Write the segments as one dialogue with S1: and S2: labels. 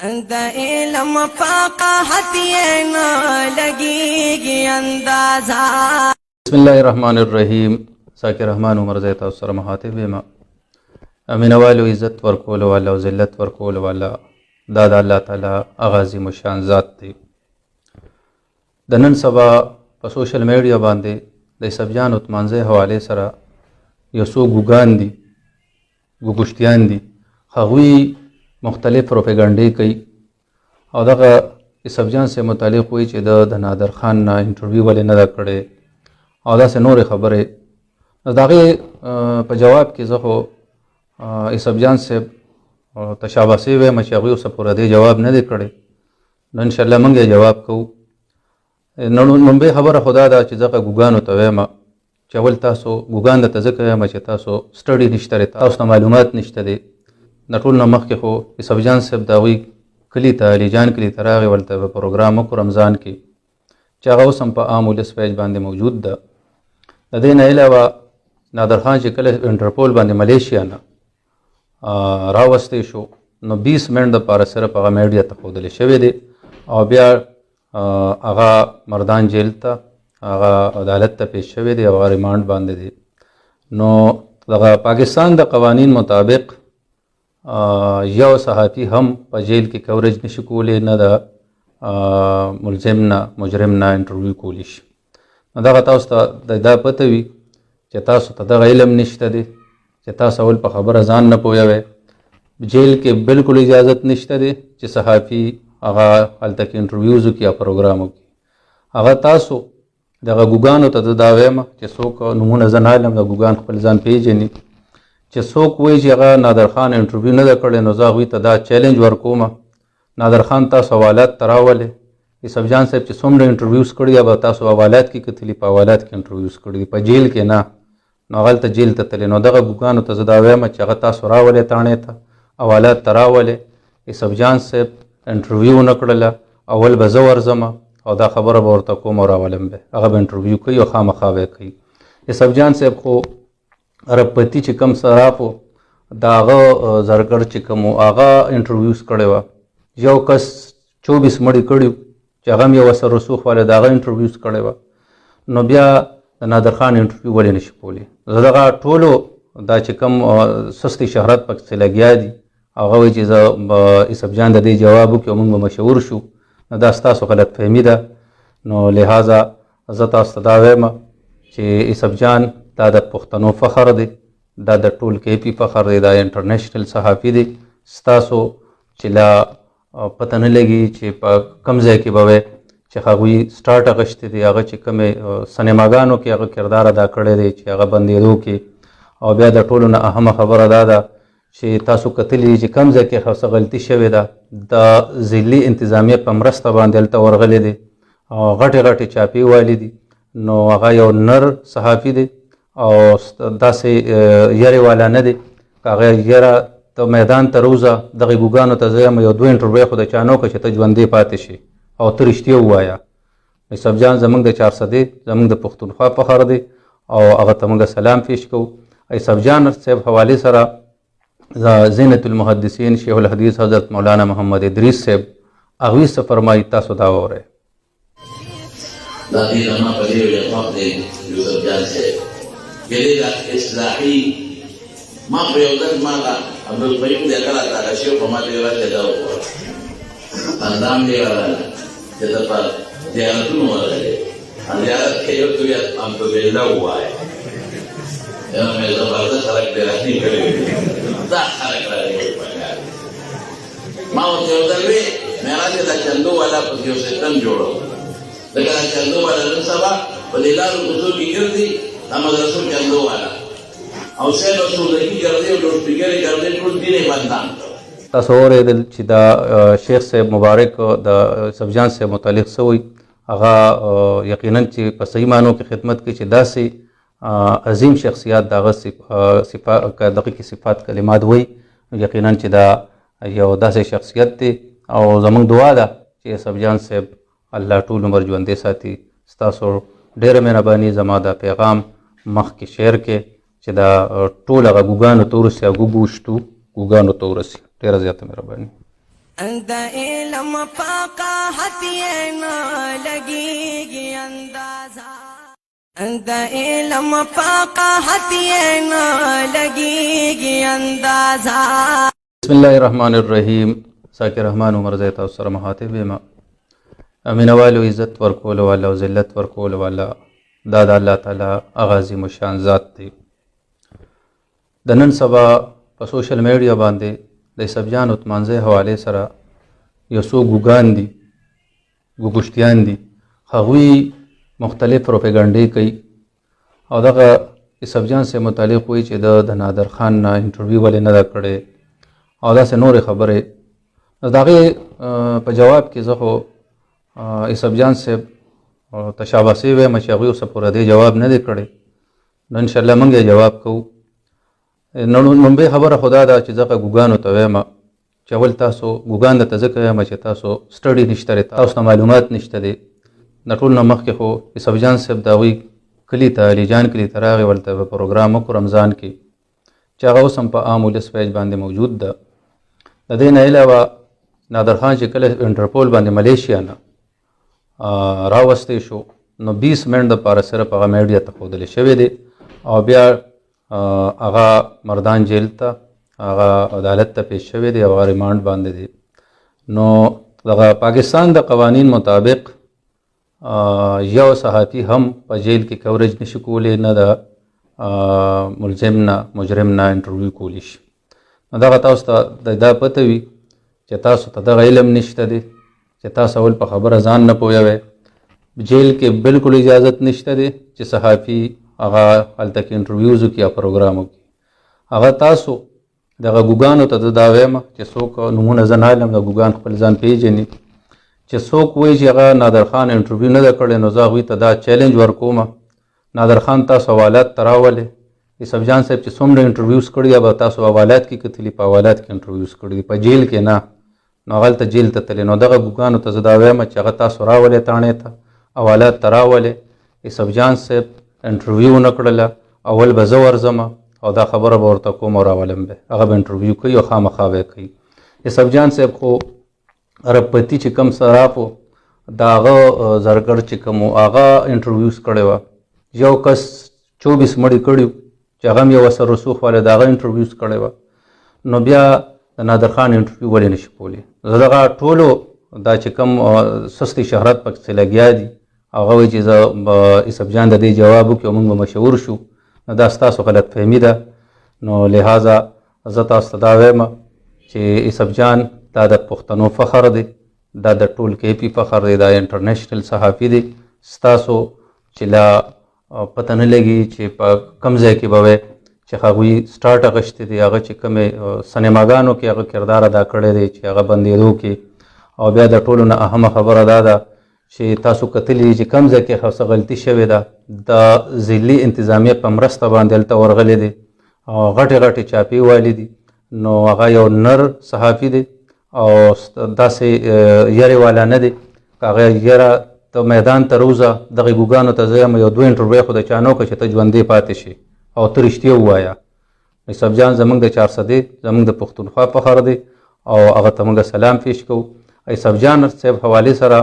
S1: د علم فقاحت یې نه لګيږي اندازا.
S2: بسم الله الرحمن الرحیم. ساکر رحمان عمر زیت او سره مخاطب ما امینوالو عزت ورکول والا او ذلت ورکول والا دا د الله تعالی اغازی مشان ذات دی. د نن سبا په سوشل میډیا باندې د سبجان او تمانځي حواله سره یو څو ګوګان دي ګوګشتیان دي هغوی مختلف پروپاګاندا کوي او دغه سبجان سے متعلق وي چې د نادر خان نه انټرویو ولې نه کړي او داسې نورې خبرې دغه په جواب کې زه خو سبجان سے تشابه وي چې هغوی اوسه پوره دی جواب نه دی کړی نو انشاءالله موږ یې جواب کوو. لومبۍ خبره خدا ده چې دغه ګوګانو ته وایم چې اول تاسو ګوګان ته ځکه وایم چې تاسو سټډي نشته دی تاسو ته معلومات نشته دی. د ټول نه مخکې خو سبجان صاحب د هغوی کلي ته علیجان کلي ته راغی ولته به پروګرام وکړو رمضان کې چې هغه اوس هم په عام ولس پیج باندې موجود ده. د دې نه علاوه نادر خان چې کله انټرپول باندې ملیشیا نه راوستی شو نو 20 منټ دپاره صرف هغه میډیا ته ښودلی شوی دی او بیا هغه مردان جیل ته هغه عدالت ته پیش شوی دی او هغه ریمانډ باندې دی. نو دغه پاکستان د قوانین مطابق یو صحافي هم په جیل کې کوریج نشي کولی نه د ملزم نه مجرم نه انټرویو کولی شي. نو دغه تاسو ته دا پته وي چې تاسو ته دغه علم نشته دی چې تاسو اول په خبره ځان نه پوهوئ. جیل کې بالکل اجازت نشته دی چې صحافي هغه هلته کې انټرویوز وکړي او پروګرام وکړي. هغه تاسو دغه ګوګانو ته دا وایم چې څوک نومونه زه نه علم د ګوګان خپل ځان پیژني چې څوک وایي چې هغه نادر خان انټرویو نه ده کړی نو زه هغوی ته دا چیلنج ورکوم نادر خان تاسو حوالات ته راولئ. یوسفجان صاحب چې څومره انټرویوز کړي یا به تاسو حوالات کې کتلي په حوالات کې انټرویوز کړي په جیل کې نه نو هغلته جیل ته تللی نو دغه ګوګانو ته زه دا وایم چې هغه تاسو راولئ تاڼې ته حوالات ته راولئ. یوسفجان صاحب انټرویو نه کړله اول به زه ورځم او دا خبره به ورته کوم او راولم به هغه به انټرویو کوي او خامخا به یې کوي. یوسفجان صاحب خو ربپتی چې کم صرافو د هغه زرګر چې کوم هغه انټرویوز کړی وه یو کس 24 مړي کړي چې هغه هم یو اثر رسوخ والی د هغه انټرویوز کړی وه نو بیا د نادر خان انټرویو ولې نشي کولی. زه دغه ټولو دا چې کوم سستی شهرت پکې لګیا دي هغه وایي چې زه به یوسفجان د دې جواب وکړي او موږ به مشهور شو نو دا ستاسو غلط فهمي ده. نو لہذا زه تاسو ته دا وایم چې یوسفجان دا د پښتنو فخر دی دا د ټول کیپي فخر دی دا انټرنیشنل صحافي دی. ستاسو چې لا پته نه لګي چې په کوم ځای کې به وی چې هغوی سټارټ اخیستی دی هغه چې کومې سینماګانو کې هغه کردار ادا کړی دی چې هغه بندېدو کې او بیا د ټولو نه اهمه خبره دا ده چې تاسو کتلي چې کوم ځای کې څه غلطي شوې ده د ضلعي انتظامیه په مرسته باندې هلته ورغلی دی او غټې غټې چاپې والي دي نو هغه یو نر صحافي دی او داسې یرې والا نه دی که هغه یره ته میدان ته روزه دغې ګوګانو ته زه یم یو دوه انټرویو خو د چا نه وکړه چې ته ژوندی پاتې شي او ته رښتیا ووایه. یوسفجان زموږ د 400 زموږ د پښتونخوا فخر دی او هغه ته موږ سلام پیش کوو. یوسفجان صاحب حوالې سره زینت المحدثین شیخ الحدیث حضرت مولانا محمد ادریس صاحب هغوی څه فرمایي تاسو دا واورئ.
S3: دا دې زما په دې وجه خوښ دی یوسفجان صاحب کېدی دا اصلاحي ما په یو ځل ما ته عبدالقیوم دی هغه راته هغه شی په ما ته یې راته دا وکړه اندام دی راغلی چې ته په زیارتونو ورغلې زیارت کې یو تو یې الحمدلله ووایه یا مې زبردست خلک بې رحمي کړي دا خلک راغلي ما ورته یو ځل وی معراج دا چندو والا پکې یو سیستم جوړو لکه دا چندو والا نن سبا په دې لارو کوڅو کې ګرځي دا مدرسو چندو والا او سیل او سوداګي ګرځي او لوډسپیکرې ګرځي ټول دین یې بندان
S2: تاسو اورېدل چې دا شیخ صاحب مبارک د یوسفجان صاحب متعلق څه وایي هغه یقینا چې په صحیح معنو کې خدمت کوي چې داسې عظیم شخصیات د هغه دغه کې صفات کلمات وایي یقینا چې دا یو داسې شخصیت دی او زموږ دعا ده چې یوسفجان صاحب الله ټول عمر ژوندی ساتي. ستاسو ډېره مهرباني زما دا پیغام مخکې شیر کې چې دا ټول هغه ګوګانو ته ورسي او ګوګانو ته ورسي ډېره زیاته مهرباني.
S1: د علم فقاحت یې نه لګيږي اندازا د علم فقاحت یې نه لګيږي اندازا.
S2: بسم الله الرحمن الرحیم. ساکر رحمان عمر زیتا سره مخاطب یم. امینوالو عزت ورکول والا او ذلت ورکول والا دا د الله تعالی اغازی مشان ذات دی. د نن سبا په سوشل میډیا باندې د سبجان اتمانځه حواله سره یو څو ګوګان دي ګوګشتیان دي هغوی مختلف پروپاګاندا کوي او دغه سبجان سے متعلق وي چې د نادر خان نه انټرویو ولې نه دا کړي او داسې نورې خبرې د هغې په جواب کې زه خو سبجان صاحب تشابه سوی وایم چې هغوی اوسه پوره دې جواب نه دی کړی. نو انشاءالله موږ یې جواب کوو. لومبۍ خبره خو دا ده چې زه ګوګانو ته وایم چې اول تاسو ګوګان درته ځکه وایم چې تاسو سټډي نشته دی، تاسو ته معلومات نشته دی. د ټول نه مخکې خو سبجان صاحب د هغوی کلي ته علیجان کلي ته راغی، ورته به پروګرام وکړو رمضان کې چې هغه اوس هم په عام ولس پیج باندې موجود ده. د دې نه علاوه نادر خان چې کله انټرپول باندې ملیشیا نه راوستی شو نو 20 منټ دپاره صرف هغه میډیا ته ښودلی شوی دی او بیا هغه مردان جیل ته هغه عدالت ته پیش شوی دی او هغه ریمانډ باندې دی. نو دغه پاکستان د قوانین مطابق یو صحافي هم په جیل کې کوریج نشي کولی، نه د ملزم نه مجرم نه انټرویو کولی شي. نو دغه تاسو ته دا پته وي چې تاسو ته دغه علم نشته دی چې تاسو اول په خبره ځان نه پوهوئ. جیل کې بالکل اجازت نشته دی چې صحافي هغه هلته کې انټرویوز وکړي یا پروګرام وکړي. هغه تاسو دغه ګوګانو ته دا وایم چې څوک نومونه زه نه علم، د ګوګان خپل ځان پیژني چې څوک وایي چې هغه نادر خان انټرویو نه ده کړی نو زه هغوی ته دا چیلنج ورکوم نادر خان تاسو حوالات ته راولئ. سبجان صاحب چې څومره انټرویوز کړي یا به تاسو حوالات کې کتلي، په حوالات کې انټرویوز کړي په جیل کې نه، نو هغلته جیل ته تللی. نو دغه ګوګانو ته زه دا وایم چې هغه تاسو راولئ تاڼې ته، حوالات ته راولئ. سبجان صاحب انټرویو نه کړله، اول به زه ورځم او دا خبره به ورته کوم او راولم به هغه به انټرویو کوي او خامخا به یې کوي. سبجان صاحب خو ربپتي چې کوم صراف و د هغه زرګر چې کوم و هغه انټرویوز کړی وه. یو کس 24 مړي کړي چې هغه هم یو اثر رسوخ والی د هغه انټرویوز کړی وه. نو بیا د نادر خان انټرویو ولې نشي کولی؟ زه دغه ټولو دا چې کوم سستی شهرت پکې لګیا دي هغه وایي چې زه سبجان د دې جواب وکړي او موږ به مشهور شو. نو دا ستاسو غلط فهمي ده. نو لہذا زه تاسو ته دا وایم چې سبجان دا د پښتنو فخر دی، دا د ټول کیپي فخر دی، دا انټرنیشنل صحافي دی. ستاسو چې لا پته نه لګي چې په کوم ځای کې به وی چې هغوی سټارټ اخیستی دی، هغه چې کومې سینماګانو کې هغه کردار ادا کړی دی چې هغه بندېدو کې. او بیا د ټولو نه اهمه خبره دا ده چې تاسو کتلي چې کوم ځای کې څه غلطي شوې ده د ضلعي انتظامیه په مرسته باندې هلته ورغلی دی او غټې غټې چاپې والي دي. نو هغه یو نر صحافي دی او داسې یرې والا نه دی که هغه یره ته میدان ته روزه دغې ګوګانو ته زه یم یو 2 انټرویو خو د چا نه وکړه چې ته ژوندی پاتې شي او ته رښتیا ووایه. سبجان زموږ د 400 زموږ د پښتونخوا فخر دی او هغه ته موږ سلام پیش کوو. سبجان صاحب حوالې سره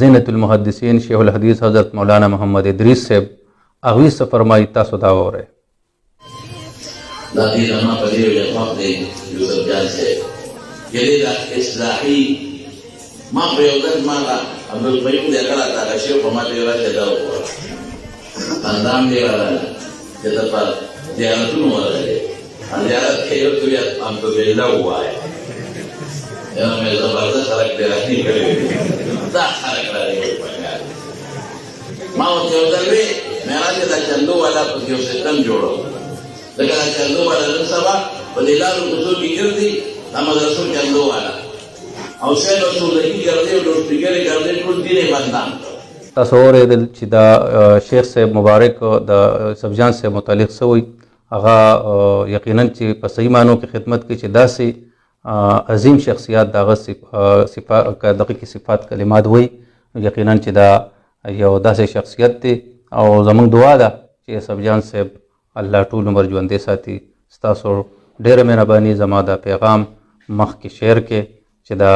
S2: زینت المحدثین شیخ الحدیث حضرت مولانا محمد ادریس صاحب هغوی څه فرمایي تاسو دا واورئ.
S3: دا دې زما په دې اتفاق دی یوسف جان صاحب یعنې دا اصلاحي ما په یو ځل ما عبدالقیوم دی کله تا شیخ په ما ته یې راشه دا وکړه اندام دی راغلی چې ته په زیارتونو ورغلی زیارت کې یو څه بیا الحمدلله ووایه یو مې زبردست خلک دی راهي کړی دا خلک راغلی ما ورته یو ځل وی مې راځي دا چندو والا په یو سیستم جوړو لکه دا چندو والا نن سبا په دې لارو کوڅو کې ګرځي دا مدرسو چندو والا او سیل او سودګي ګرځي او ډوسپیکرې ګرځي ټول دین یې بندان.
S2: تاسو اورېدل چې دا شیخ صاحب مبارک د سبجان صاحب متعلق څه وایي. هغه یقینا چې په صحیح معنو کې خدمت کوي چې داسې عظیم شخصیات د هغه دغه کې صفات کلمات وایي. یقینا چې دا یو داسې شخصیت دی او زموږ دعا ده چې سبجان صاحب الله ټول عمر ژوندی ساتي. ستاسو ډېره مهرباني. زما دا پیغام مخ کې شعر کې چې دا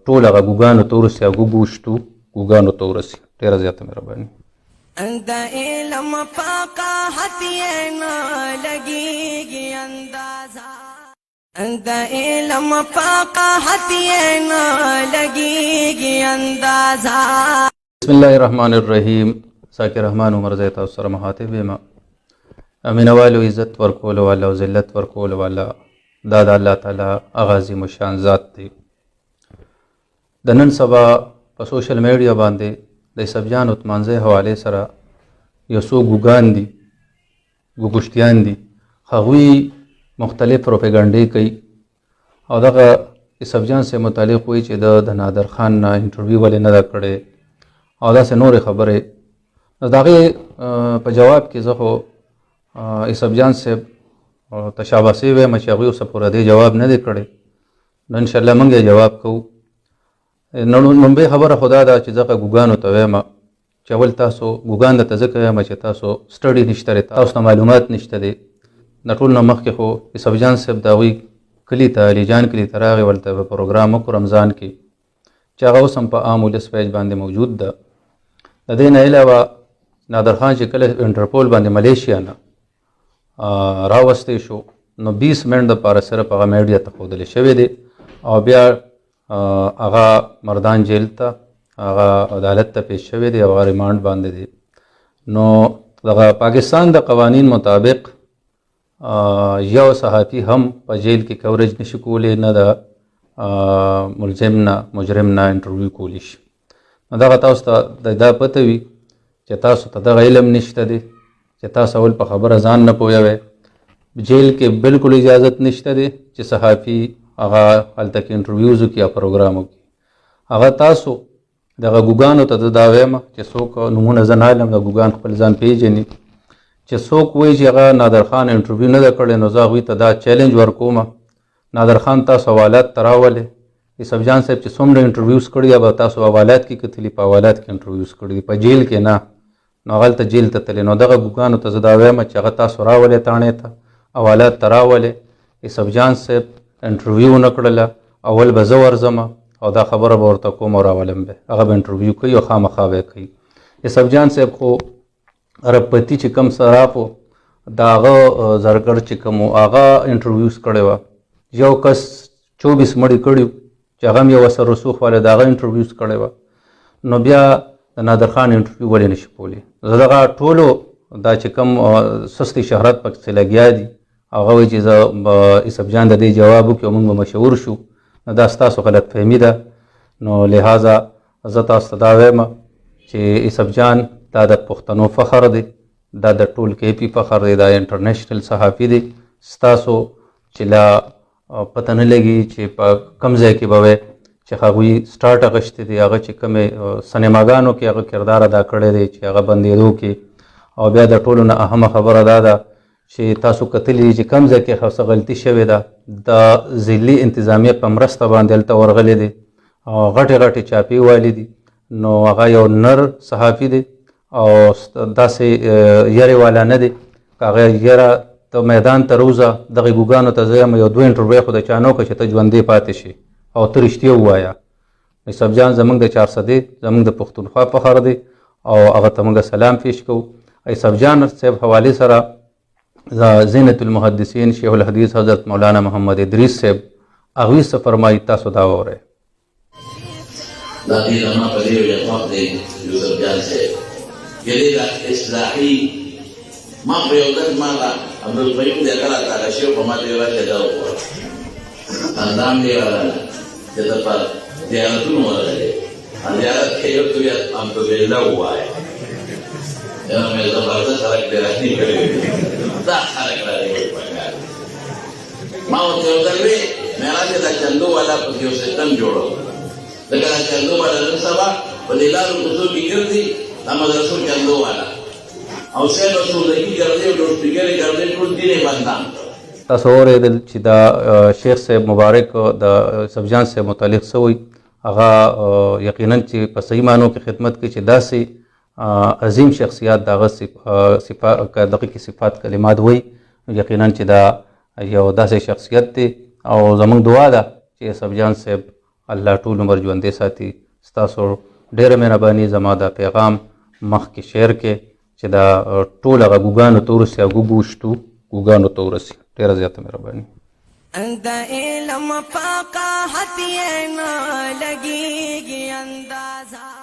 S2: ټول هغه ګوګانو ته ورسي او ګوګوشتو ګوګانو ته ورسي. ډېره زیاته مهرباني.
S1: د علم فقاحت یې نه لګیږي اندازه، د علم فقاحت یې نه لګیږي اندازه.
S2: بسم الله الرحمن الرحیم. ساکر رحمان عمر زه تاسو سره مخاطب یم. مینوالو عزت ورکولو والا او ذلت ورکولو والا دا د الله تعالی هغه عظیم الشان ذات دی. د نن سبا په سوشل میډیا باندې د عیسویانو تمانځي حوالې سره یو څو ګوګان دي، ګوګشتیان دي، هغوی مختلف پروپیګنډې کوي او دغه عیسویان سره متعلق وایي چې د نادر خان نه انټرویو ولې نه ده کړې او داسې نورې خبرې. د هغې په جواب کې زه خو عیسویان صاحب تشاباسي وایم چې هغوی اوسه پوره دې جواب نه دی کړی. نو انشاءالله موږ یې جواب کوو. لومبۍ خبره خو دا ده چې زه ګوګانو ته وایم چې اول تاسو ګوګان درته ځکه وایم چې تاسو سټډي نشته دی، تاسو ته معلومات نشته دی. د ټول نه مخکې خو عیسویان صاحب د هغوی کلي ته علیجان کلي ته راغی، ورته به پروګرام وکړو رمضان کې چې هغه اوس هم په عام ولس پیج باندې موجود ده. د دې نه علاوه نادر خان چې کله انټرپول باندې ملیشیا نه راوستی شو نو 20 منټ دپاره صرف هغه میډیا ته ښودلی شوی دی او بیا هغه مردان جیل ته هغه عدالت ته پیش شوی دی او هغه ریمانډ باندې دی. نو دغه پاکستان د قوانین مطابق یو صحافي هم په جیل کې کوریج نشي کولی، نه د ملزم نه مجرم نه انټرویو کولی شي. نو دغه تاسو ته دا پته وي چې تاسو ته دغه علم نشته دی چې تاسو اول په خبره ځان نه پوهوئ. جیل کې بالکل اجازت نشته دی چې صحافي هغه هلته کې انټرویوز وکړي یا پروګرام وکړي. هغه تاسو دغه ګوګانو ته زه دا وایم چې څوک نومونه زه نه علم، د ګوګان خپل ځان پیژني، چې څوک وایي چې هغه نادر خان انټرویو نه ده کړی نو زه هغوی ته دا چیلنج ورکوم نادر خان تاسو حوالات ته راولئ. عیسویان صاحب چې څومره انټرویوز کړي یا به تاسو حوالات کې کتلي، په حوالات کې انټرویوز کړي دي، په جیل کې نه. نو هغلته جیل ته تللی. نو دغه ګوګانو ته زه دا وایم چې هغه تاسو راولئ تاڼې ته، حوالات ته راولئ. عیسویان صاحب انټرویو نه کړله، اول به زه ورځم او دا خبره به ورته کوم او راولم به هغه به انټرویو کوي او خامخا به یې کوي. عیسویان صاحب خو ربپتي چې کوم صراف و د هغه زرګر چې کوم و هغه انټرویوز کړی وه. یو کس 24 مړي کړي چې هغه هم یو اثر رسوخ والی د هغه انټرویوز کړی وه. نو بیا د نادر خان انټرویو ولې نشي کولی؟ زه دغه ټولو دا چې کوم سستی شهرت پکې لګیا دي هغه وایي چې زه عیسویان د دې جواب وکړي او موږ به مشهور شو. نو دا ستاسو غلط فهمي ده. نو لہذا زه تاسو ته دا وایم چې عیسویان دا د پښتنو فخر دی، دا د ټول کیپي فخر دی، دا انټرنیشنل صحافي دی. ستاسو چې لا پته نه لګي چې په کوم ځای کې به وی چې هغوی سټارټ اخیستی دی، هغه چې کومې سینماګانو کې هغه کردار ادا کړی دی چې هغه بندېدو کې. او بیا د ټولو نه اهمه خبره دا ده چې تاسو کتلي چې کوم ځای کې څه غلطي شوې ده، د ضلعي انتظامیه په مرسته باندې هلته ورغلی دی او غټې غټې چاپې والي دي. نو هغه یو نر صحافي دی او داسې یرې والا نه دی. که هغه یره ته میدان ته روزه دغې ګوګانو ته زه یم یو 2 انټرویو خو د چا نه وکړه چې ته ژوندی پاتې شي او ته رښتیا ووایه. عیسویان زموږ د 400 زموږ د پښتونخوا فخر دی او هغه ته موږ سلام پیش کوو. عیسویان صاحب حوالې سره زینت المحدثین شیخ الحدیث حضرت مولانا محمد ادریس صاحب هغوی څه فرمایي تاسو دا واورئ.
S3: دا دې زما په دې اتفاق دی یوسفجان صاحب یعنې دا اصلاحي ما په یو ځل ما عبدالقیوم دی کله تعالی شو په ما دې راشه دا وکړه اندام دی چې ته په زیارتونو ورغلې زیارت کې یو تو یا الحمدلله ووایه یا مې زبردست خلک دې راشني کړي دا خلک راغلي ما ورته یو ځل وی معراج د چندو والا په یو سیستم جوړو لکه دا چندو والا نن سبا په دې لارو کوڅو کې ګرځي دا مدرسو چندو والا او سیل رسولګي ګرځي او سپیکرې ګرځي ټول دې بندان.
S2: تاسو اورېدل چې دا شیخ صاحب مبارک د عیسویان صاحب متعلق څه وایي. هغه یقینا چې په صحیح معنو کې خدمت کوي چې داسې عظیم شخصیات دغه صفات کلمات وایي. یقینا چې دا یو داسې شخصیت دی او زموږ دعا ده چې یوسف جان صاحب الله ټول عمر ژوندی ساتي. ستاسو ډېره مهرباني زما دا پیغام مخکې شیر کې چې دا ټول هغه ګوګانو ته ورسي او ګوګوشتو ګوګانو ته ورسي. ډېره زیاته مهرباني.
S1: د علم فقاحت یې نه لګیږي اندازه